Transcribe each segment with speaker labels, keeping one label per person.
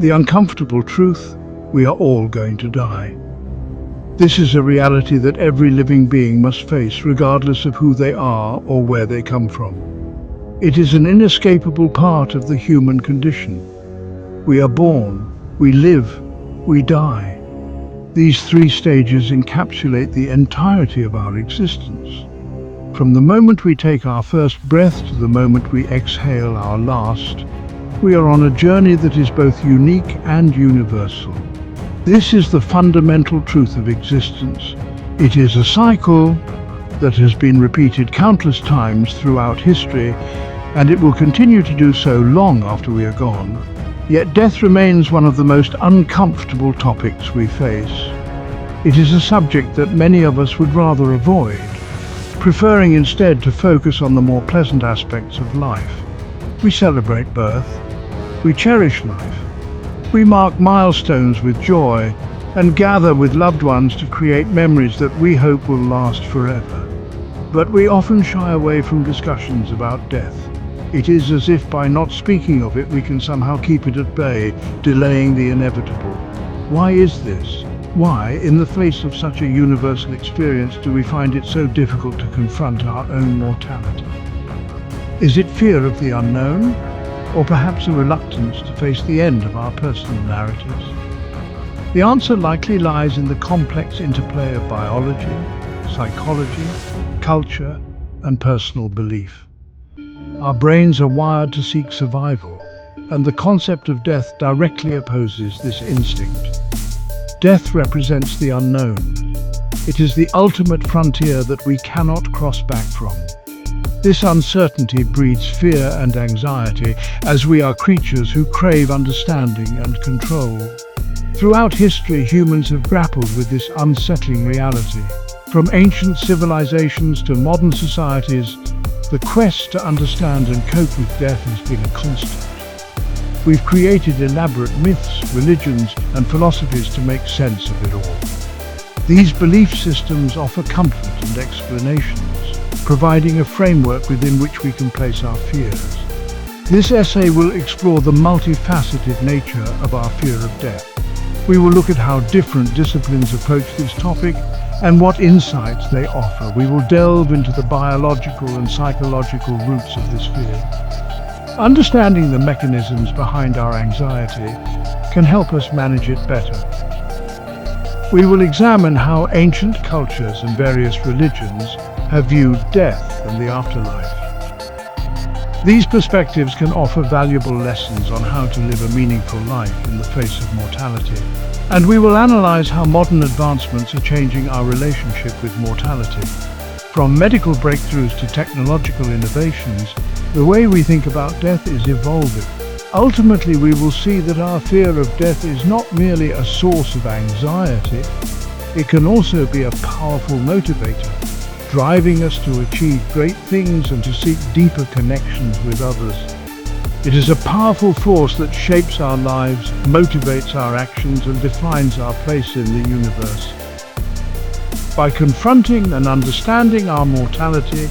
Speaker 1: The uncomfortable truth: we are all going to die. This is a reality that every living being must face, regardless of who they are or where they come from. It is an inescapable part of the human condition. We are born, we live, we die. These three stages encapsulate the entirety of our existence. From the moment we take our first breath to the moment we exhale our last, we are on a journey that is both unique and universal. This is the fundamental truth of existence. It is a cycle that has been repeated countless times throughout history, and it will continue to do so long after we are gone. Yet death remains one of the most uncomfortable topics we face. It is a subject that many of us would rather avoid, preferring instead to focus on the more pleasant aspects of life. We celebrate birth, we cherish life, we mark milestones with joy, and gather with loved ones to create memories that we hope will last forever. But we often shy away from discussions about death. It is as if by not speaking of it we can somehow keep it at bay, delaying the inevitable. Why is this? Why, in the face of such a universal experience, do we find it so difficult to confront our own mortality? Is it fear of the unknown? Or perhaps a reluctance to face the end of our personal narratives? The answer likely lies in the complex interplay of biology, psychology, culture, and personal belief. Our brains are wired to seek survival, and the concept of death directly opposes this instinct. Death represents the unknown. It is the ultimate frontier that we cannot cross back from. This uncertainty breeds fear and anxiety, as we are creatures who crave understanding and control. Throughout history, humans have grappled with this unsettling reality. From ancient civilizations to modern societies, the quest to understand and cope with death has been a constant. We've created elaborate myths, religions, and philosophies to make sense of it all. These belief systems offer comfort and explanations, providing a framework within which we can place our fears. This essay will explore the multifaceted nature of our fear of death. We will look at how different disciplines approach this topic and what insights they offer. We will delve into the biological and psychological roots of this fear. Understanding the mechanisms behind our anxiety can help us manage it better. We will examine how ancient cultures and various religions have viewed death and the afterlife. These perspectives can offer valuable lessons on how to live a meaningful life in the face of mortality. And we will analyze how modern advancements are changing our relationship with mortality. From medical breakthroughs to technological innovations, the way we think about death is evolving. Ultimately, we will see that our fear of death is not merely a source of anxiety. It can also be a powerful motivator, driving us to achieve great things and to seek deeper connections with others. It is a powerful force that shapes our lives, motivates our actions, and defines our place in the universe. By confronting and understanding our mortality,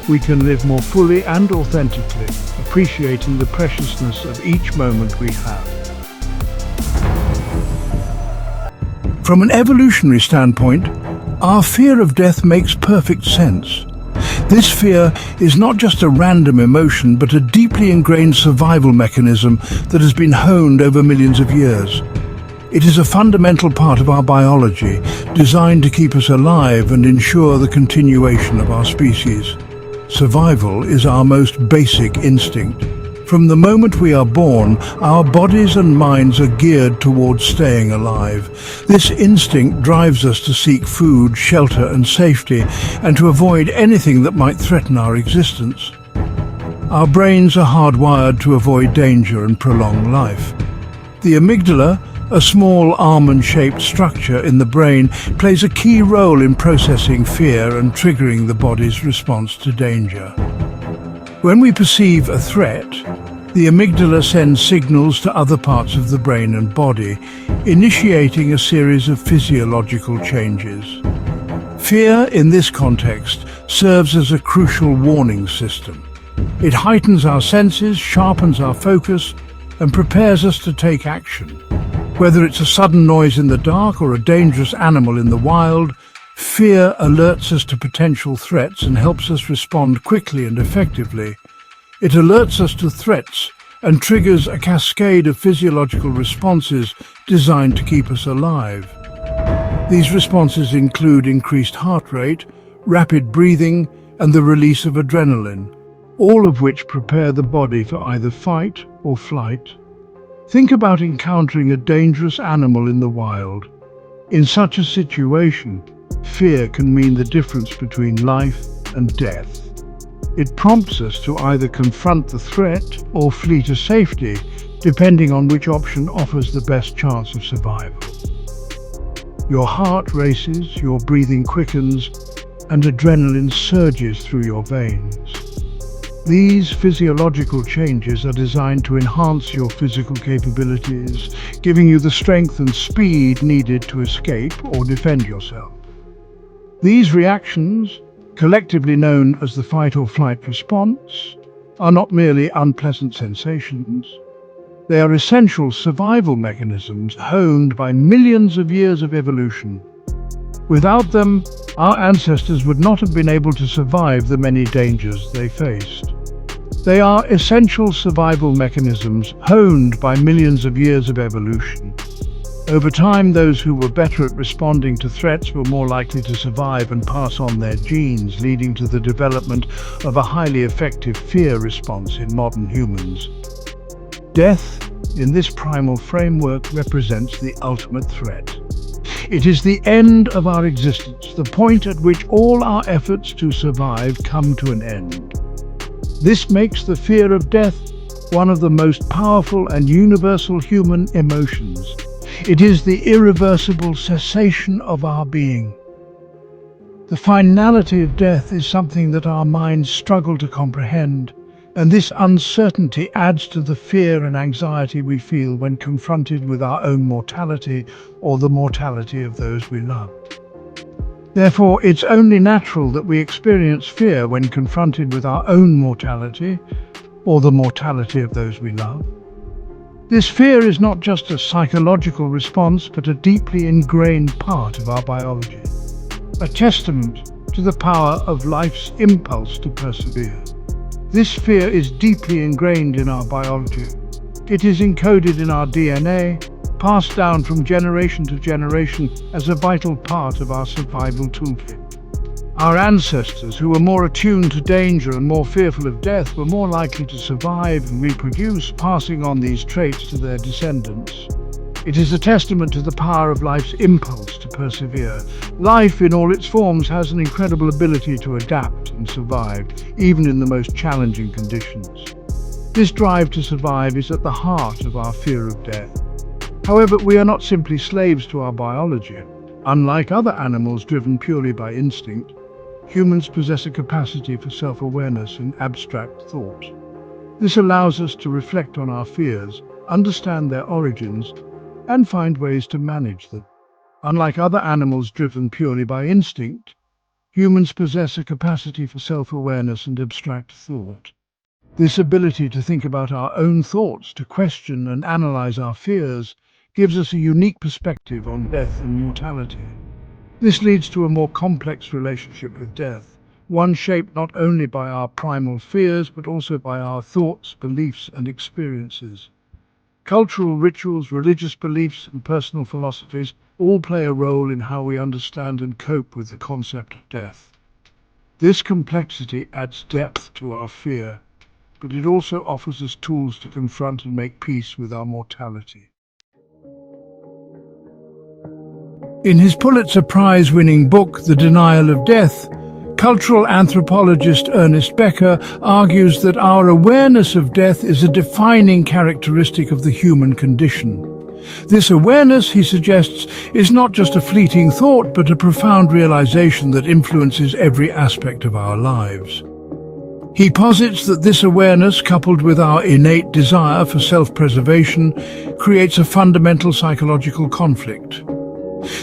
Speaker 1: we can live more fully and authentically, appreciating the preciousness of each moment we have. From an evolutionary standpoint, our fear of death makes perfect sense. This fear is not just a random emotion, but a deeply ingrained survival mechanism that has been honed over millions of years. It is a fundamental part of our biology, designed to keep us alive and ensure the continuation of our species. Survival is our most basic instinct. From the moment we are born, our bodies and minds are geared towards staying alive. This instinct drives us to seek food, shelter, and safety, and to avoid anything that might threaten our existence. Our brains are hardwired to avoid danger and prolong life. The amygdala, a small almond-shaped structure in the brain, plays a key role in processing fear and triggering the body's response to danger. When we perceive a threat, the amygdala sends signals to other parts of the brain and body, initiating a series of physiological changes. Fear, in this context, serves as a crucial warning system. It heightens our senses, sharpens our focus, and prepares us to take action. Whether it's a sudden noise in the dark or a dangerous animal in the wild, fear alerts us to potential threats and helps us respond quickly and effectively. It alerts us to threats and triggers a cascade of physiological responses designed to keep us alive. These responses include increased heart rate, rapid breathing, and the release of adrenaline, all of which prepare the body for either fight or flight. Think about encountering a dangerous animal in the wild. In such a situation, fear can mean the difference between life and death. It prompts us to either confront the threat or flee to safety, depending on which option offers the best chance of survival. Your heart races, your breathing quickens, and adrenaline surges through your veins. These physiological changes are designed to enhance your physical capabilities, giving you the strength and speed needed to escape or defend yourself. These reactions, collectively known as the fight or flight response, are not merely unpleasant sensations. They are essential survival mechanisms honed by millions of years of evolution. Without them, our ancestors would not have been able to survive the many dangers they faced. They are essential survival mechanisms honed by millions of years of evolution. Over time, those who were better at responding to threats were more likely to survive and pass on their genes, leading to the development of a highly effective fear response in modern humans. Death, in this primal framework, represents the ultimate threat. It is the end of our existence, the point at which all our efforts to survive come to an end. This makes the fear of death one of the most powerful and universal human emotions. It is the irreversible cessation of our being. The finality of death is something that our minds struggle to comprehend, and this uncertainty adds to the fear and anxiety we feel when confronted with our own mortality or the mortality of those we love. Therefore, it's only natural that we experience fear when confronted with our own mortality or the mortality of those we love. This fear is not just a psychological response, but a deeply ingrained part of our biology, a testament to the power of life's impulse to persevere. This fear is deeply ingrained in our biology. It is encoded in our DNA, passed down from generation to generation as a vital part of our survival toolkit. Our ancestors, who were more attuned to danger and more fearful of death, were more likely to survive and reproduce, passing on these traits to their descendants. It is a testament to the power of life's impulse to persevere. Life, in all its forms, has an incredible ability to adapt and survive, even in the most challenging conditions. This drive to survive is at the heart of our fear of death. However, we are not simply slaves to our biology. Unlike other animals driven purely by instinct, humans possess a capacity for self-awareness and abstract thought. This allows us to reflect on our fears, understand their origins, and find ways to manage them. Unlike other animals driven purely by instinct, humans possess a capacity for self-awareness and abstract thought. This ability to think about our own thoughts, to question and analyze our fears, gives us a unique perspective on death and mortality. This leads to a more complex relationship with death, one shaped not only by our primal fears, but also by our thoughts, beliefs, and experiences. Cultural rituals, religious beliefs, and personal philosophies all play a role in how we understand and cope with the concept of death. This complexity adds depth to our fear, but it also offers us tools to confront and make peace with our mortality. In his Pulitzer Prize-winning book, The Denial of Death, cultural anthropologist Ernest Becker argues that our awareness of death is a defining characteristic of the human condition. This awareness, he suggests, is not just a fleeting thought, but a profound realization that influences every aspect of our lives. He posits that this awareness, coupled with our innate desire for self-preservation, creates a fundamental psychological conflict.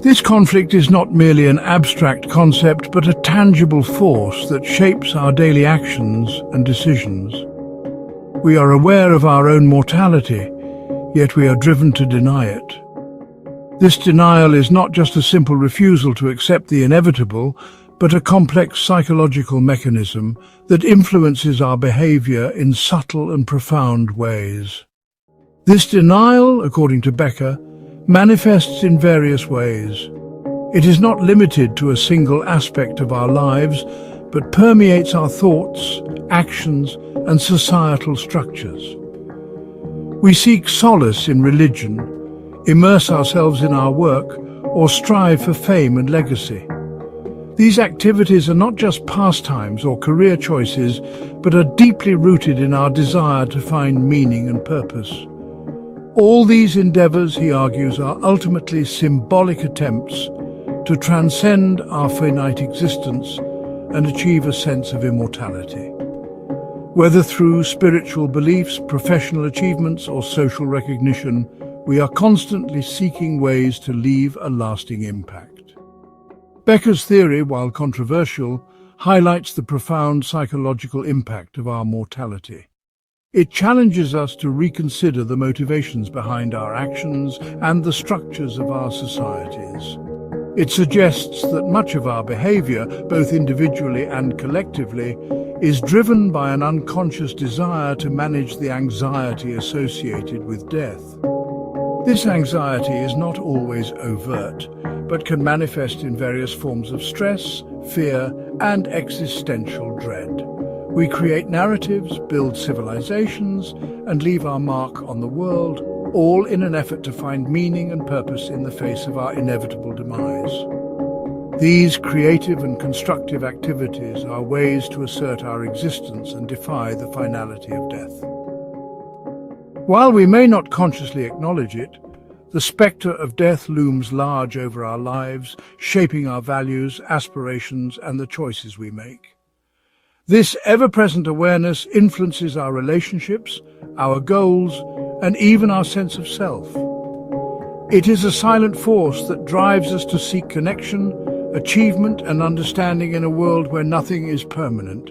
Speaker 1: This conflict is not merely an abstract concept, but a tangible force that shapes our daily actions and decisions. We are aware of our own mortality, yet we are driven to deny it. This denial is not just a simple refusal to accept the inevitable, but a complex psychological mechanism that influences our behavior in subtle and profound ways. This denial, according to Becker, manifests in various ways. It is not limited to a single aspect of our lives, but permeates our thoughts, actions, and societal structures. We seek solace in religion, immerse ourselves in our work, or strive for fame and legacy. These activities are not just pastimes or career choices, but are deeply rooted in our desire to find meaning and purpose. All these endeavors, he argues, are ultimately symbolic attempts to transcend our finite existence and achieve a sense of immortality. Whether through spiritual beliefs, professional achievements, or social recognition, we are constantly seeking ways to leave a lasting impact. Becker's theory, while controversial, highlights the profound psychological impact of our mortality. It challenges us to reconsider the motivations behind our actions and the structures of our societies. It suggests that much of our behavior, both individually and collectively, is driven by an unconscious desire to manage the anxiety associated with death. This anxiety is not always overt, but can manifest in various forms of stress, fear, and existential dread. We create narratives, build civilizations, and leave our mark on the world, all in an effort to find meaning and purpose in the face of our inevitable demise. These creative and constructive activities are ways to assert our existence and defy the finality of death. While we may not consciously acknowledge it, the spectre of death looms large over our lives, shaping our values, aspirations, and the choices we make. This ever-present awareness influences our relationships, our goals, and even our sense of self. It is a silent force that drives us to seek connection, achievement, and understanding in a world where nothing is permanent.